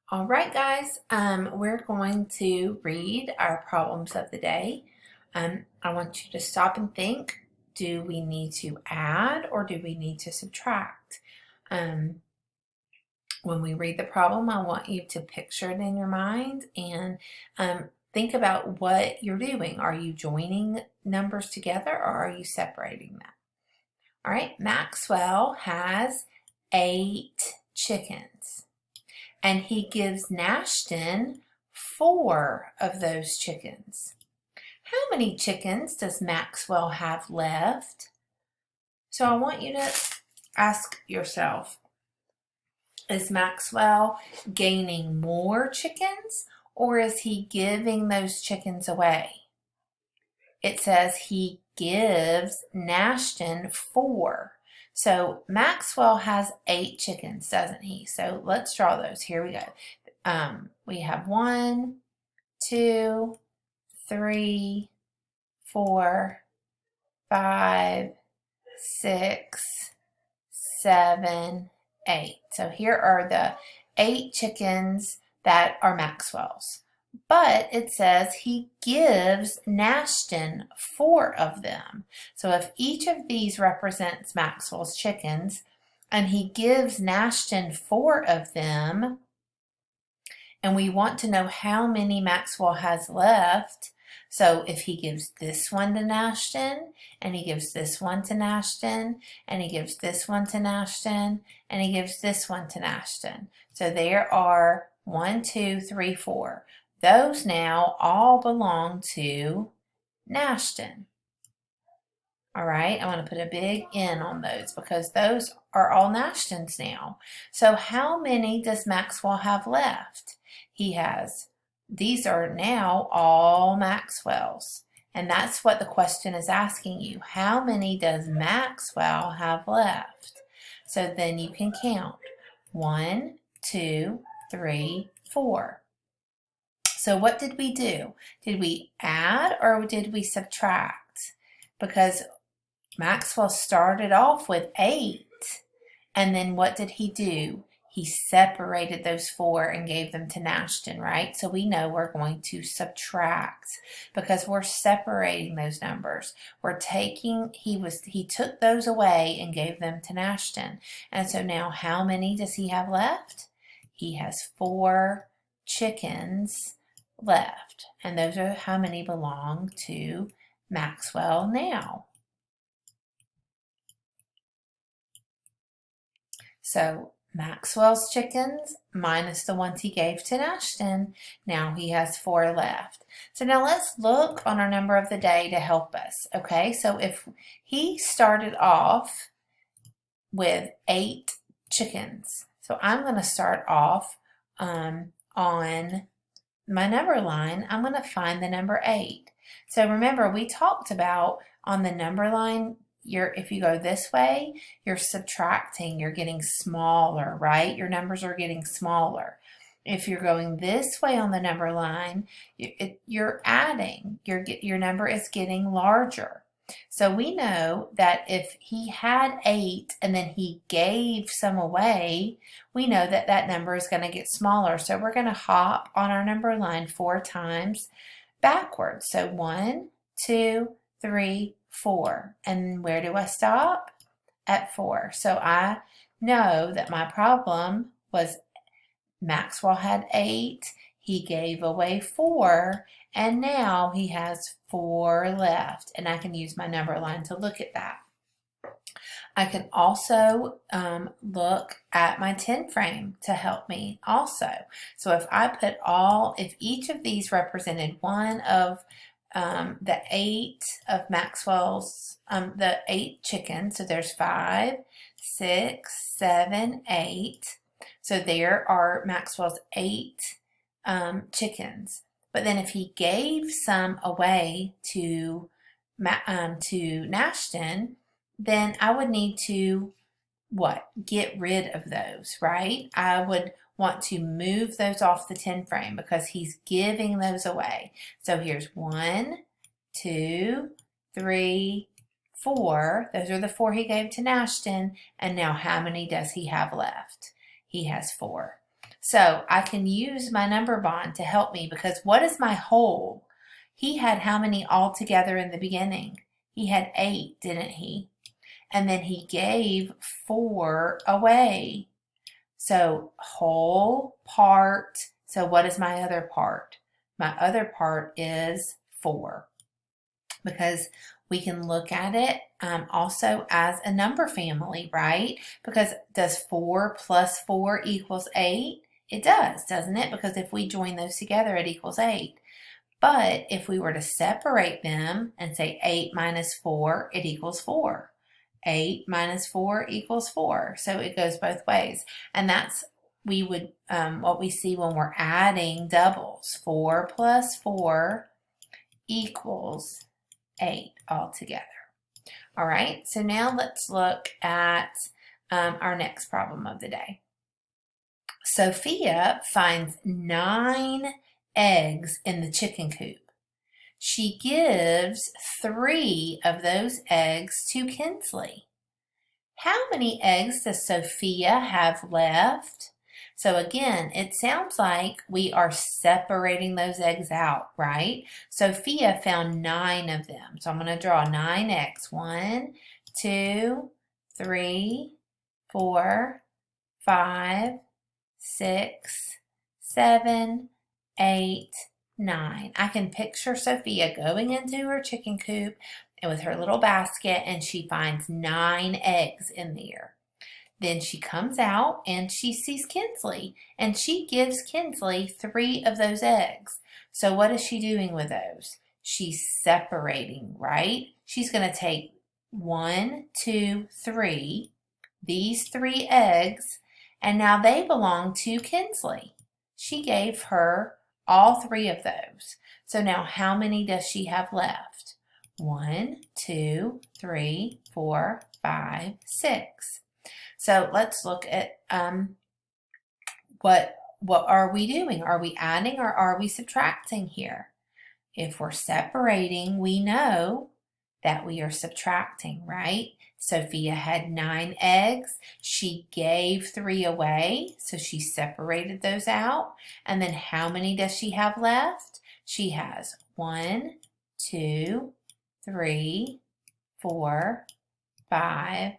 All right, guys, we're going to read our problems of the day. I want you to stop and think, do we need to add or do we need to subtract? Um, when we read the problem, I want you to picture it in your mind and think about what you're doing. Are you joining numbers together or are you separating them? All right, Maxwell has 8 chickens. And he gives Nashton 4 of those chickens. How many chickens does Maxwell have left? So I want you to ask yourself, is Maxwell gaining more chickens or is he giving those chickens away? It says he gives Nashton 4. So Maxwell has 8 chickens, doesn't he? So let's draw those. Here we go. We have 1, 2, 3, 4, 5, 6, 7, 8. So here are the 8 chickens that are Maxwell's. But it says he gives Nashton 4 of them. So if each of these represents Maxwell's chickens and he gives Nashton 4 of them, and we want to know how many Maxwell has left. So if he gives this one to Nashton, and he gives this one to Nashton, and he gives this one to Nashton, and he gives this one to Nashton. So there are 1, 2, 3, 4. Those now all belong to Nashton. All right, I want to put a big N on those because those are all Nashton's now. So how many does Maxwell have left? He has, these are now all Maxwell's. And that's what the question is asking you. How many does Maxwell have left? So then you can count. 1, 2, 3, 4. So what did we do? Did we add or did we subtract? Because Maxwell started off with 8, and then what did he do? He separated those 4 and gave them to Nashton, right? So we know we're going to subtract because we're separating those numbers. We're taking, he took those away and gave them to Nashton. And so now how many does he have left? He has 4 chickens left. And those are how many belong to Maxwell now. So Maxwell's chickens minus the ones he gave to Nashton. Now he has 4 left. So now let's look on our number of the day to help us. Okay, so if he started off with 8 chickens, so I'm going to start off on my number line. I'm going to find the number 8. So remember, we talked about on the number line, if you go this way, you're subtracting, you're getting smaller, right? Your numbers are getting smaller. If you're going this way on the number line, you're adding, your number is getting larger. So we know that if he had 8 and then he gave some away, we know that that number is going to get smaller. So we're going to hop on our number line 4 times backwards. So 1, 2, 3, 4. And where do I stop? At 4. So I know that my problem was Maxwell had 8. He gave away 4. And now he has 4 left. And I can use my number line to look at that. I can also look at my 10 frame to help me also. So if each of these represented one of the 8 of Maxwell's, the 8 chickens, so there's 5, 6, 7, 8. So there are Maxwell's 8 chickens. But then if he gave some away to Nashton, then I would need to get rid of those, right? I would want to move those off the 10 frame because he's giving those away. So here's 1, 2, 3, 4. Those are the 4 he gave to Nashton. And now how many does he have left? He has 4. So I can use my number bond to help me because what is my whole? He had how many altogether in the beginning? He had 8, didn't he? And then he gave 4 away. So whole part. So what is my other part? My other part is 4 because we can look at it also as a number family, right? Because does 4 plus 4 equals 8? It does, doesn't it? Because if we join those together, it equals 8. But if we were to separate them and say 8 minus 4, it equals 4. 8 minus 4 equals 4. So it goes both ways. And that's what we see when we're adding doubles. 4 plus 4 equals 8 altogether. All right, so now let's look at our next problem of the day. Sophia finds 9 eggs in the chicken coop. She gives 3 of those eggs to Kinsley. How many eggs does Sophia have left? So again, it sounds like we are separating those eggs out, right? Sophia found 9 of them. So I'm going to draw 9 eggs. 1, 2, 3, 4, 5, 6, 7, 8, 9. I can picture Sophia going into her chicken coop and with her little basket, and she finds 9 eggs in there. Then she comes out and she sees Kinsley, and she gives Kinsley 3 of those eggs. So what is she doing with those? She's separating, right? She's going to take 1, 2, 3, these 3 eggs, and now they belong to Kinsley. She gave her all 3 of those. So now how many does she have left? 1, 2, 3, 4, 5, 6. So let's look at what are we doing? Are we adding or are we subtracting here? If we're separating, we know that we are subtracting, right? Sophia had 9 eggs. She gave 3 away, so she separated those out. And then how many does she have left? She has 1, 2, 3, 4, 5,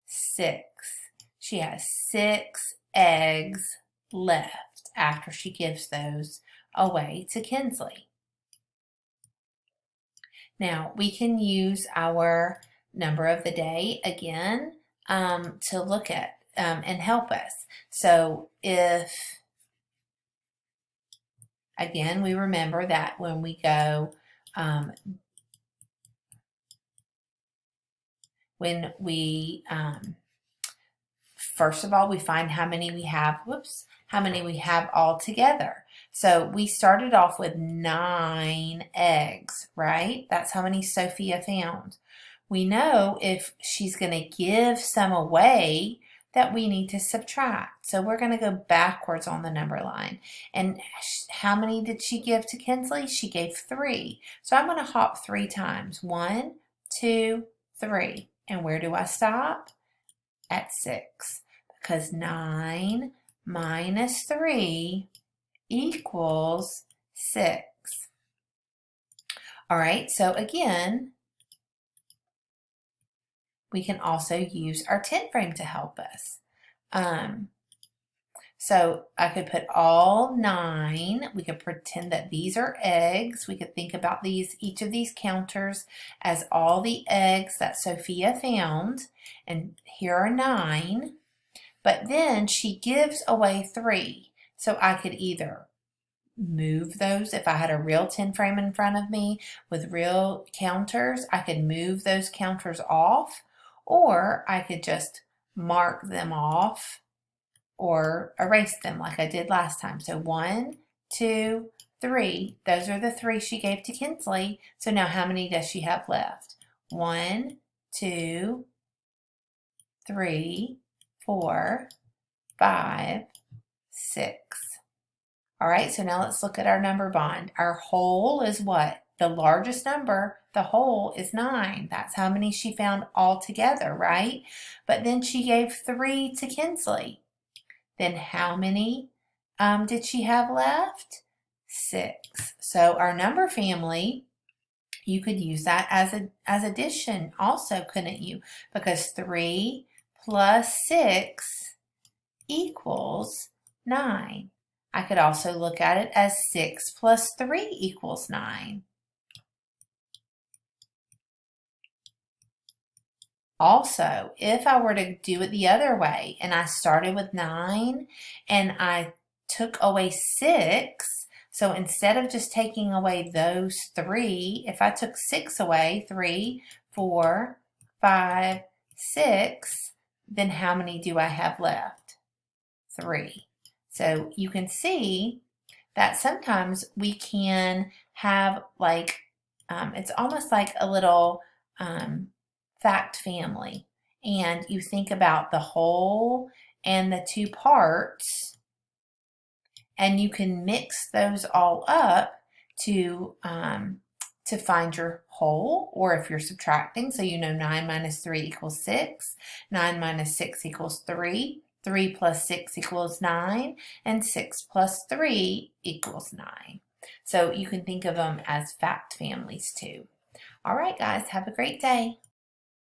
6. She has 6 eggs left after she gives those away to Kinsley. Now we can use our number of the day again to look at and help us. So if, again, we remember that when we go, first of all, we find how many we have, how many we have all together. So we started off with 9 eggs, right? That's how many Sophia found. We know if she's going to give some away that we need to subtract. So we're going to go backwards on the number line. And how many did she give to Kinsley? She gave 3. So I'm going to hop 3 times. 1, 2, 3. And where do I stop? At 6. Because 9 minus 3 equals 6. All right, so again, we can also use our 10 frame to help us. So I could put all 9. We could pretend that these are eggs. We could think about each of these counters as all the eggs that Sophia found. And here are 9. But then she gives away 3. So I could either move those. If I had a real 10 frame in front of me with real counters, I could move those counters off, or I could just mark them off or erase them like I did last time. So 1, 2, 3. Those are the 3 she gave to Kinsley. So now how many does she have left? 1, 2, 3, 4, 5, 6. All right, so now let's look at our number bond. Our whole is what? The largest number, the whole is 9. That's how many she found all together, right? But then she gave 3 to Kinsley. Then how many did she have left? 6. So our number family, you could use that as addition also, couldn't you? Because 3 plus 6 equals 9. I could also look at it as 6 plus 3 equals 9. Also, if I were to do it the other way and I started with 9 and I took away 6, so instead of just taking away those 3, if I took 6 away, 3, 4, 5, 6, then how many do I have left? 3. So you can see that sometimes we can have like, it's almost like a little fact family. And you think about the whole and the two parts, and you can mix those all up to find your whole, or if you're subtracting, so you know 9 minus 3 equals 6, 9 minus 6 equals 3, 3 plus 6 equals 9, and 6 plus 3 equals 9. So you can think of them as fact families too. All right, guys, have a great day.